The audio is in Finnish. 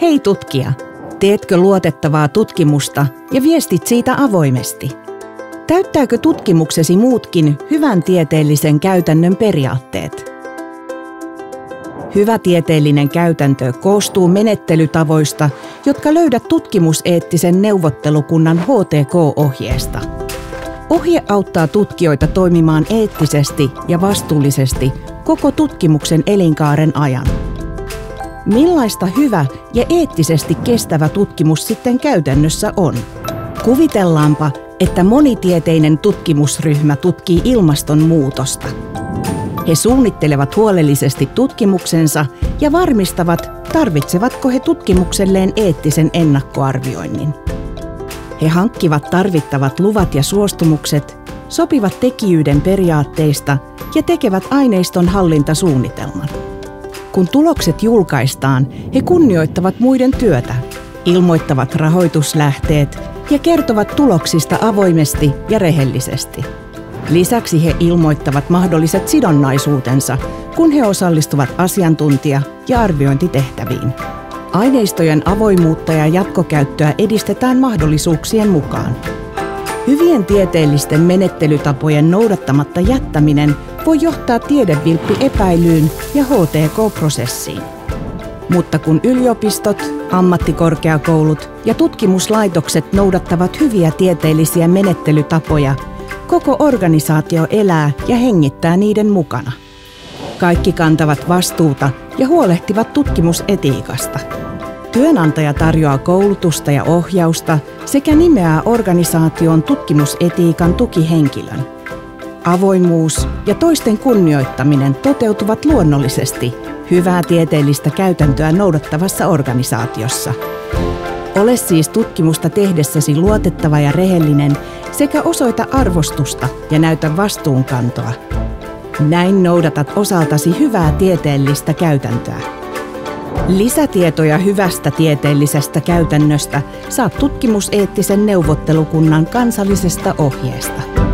Hei tutkija, teetkö luotettavaa tutkimusta ja viestit siitä avoimesti? Täyttääkö tutkimuksesi muutkin hyvän tieteellisen käytännön periaatteet? Hyvä tieteellinen käytäntö koostuu menettelytavoista, jotka löydät tutkimuseettisen neuvottelukunnan HTK-ohjeesta. Ohje auttaa tutkijoita toimimaan eettisesti ja vastuullisesti koko tutkimuksen elinkaaren ajan. Millaista hyvä ja eettisesti kestävä tutkimus sitten käytännössä on? Kuvitellaanpa, että monitieteinen tutkimusryhmä tutkii ilmastonmuutosta. He suunnittelevat huolellisesti tutkimuksensa ja varmistavat, tarvitsevatko he tutkimukselleen eettisen ennakkoarvioinnin. He hankkivat tarvittavat luvat ja suostumukset, sopivat tekijyyden periaatteista ja tekevät aineiston hallintasuunnitelman. Kun tulokset julkaistaan, he kunnioittavat muiden työtä, ilmoittavat rahoituslähteet ja kertovat tuloksista avoimesti ja rehellisesti. Lisäksi he ilmoittavat mahdolliset sidonnaisuutensa, kun he osallistuvat asiantuntija- ja arviointitehtäviin. Aineistojen avoimuutta ja jatkokäyttöä edistetään mahdollisuuksien mukaan. Hyvien tieteellisten menettelytapojen noudattamatta jättäminen voi johtaa tiedevilppi-epäilyyn ja HTK-prosessiin. Mutta kun yliopistot, ammattikorkeakoulut ja tutkimuslaitokset noudattavat hyviä tieteellisiä menettelytapoja, koko organisaatio elää ja hengittää niiden mukana. Kaikki kantavat vastuuta ja huolehtivat tutkimusetiikasta. Työnantaja tarjoaa koulutusta ja ohjausta sekä nimeää organisaation tutkimusetiikan tukihenkilön. Avoimuus ja toisten kunnioittaminen toteutuvat luonnollisesti hyvää tieteellistä käytäntöä noudattavassa organisaatiossa. Ole siis tutkimusta tehdessäsi luotettava ja rehellinen sekä osoita arvostusta ja näytä vastuunkantoa. Näin noudatat osaltasi hyvää tieteellistä käytäntöä. Lisätietoja hyvästä tieteellisestä käytännöstä saat tutkimuseettisen neuvottelukunnan kansallisesta ohjeesta.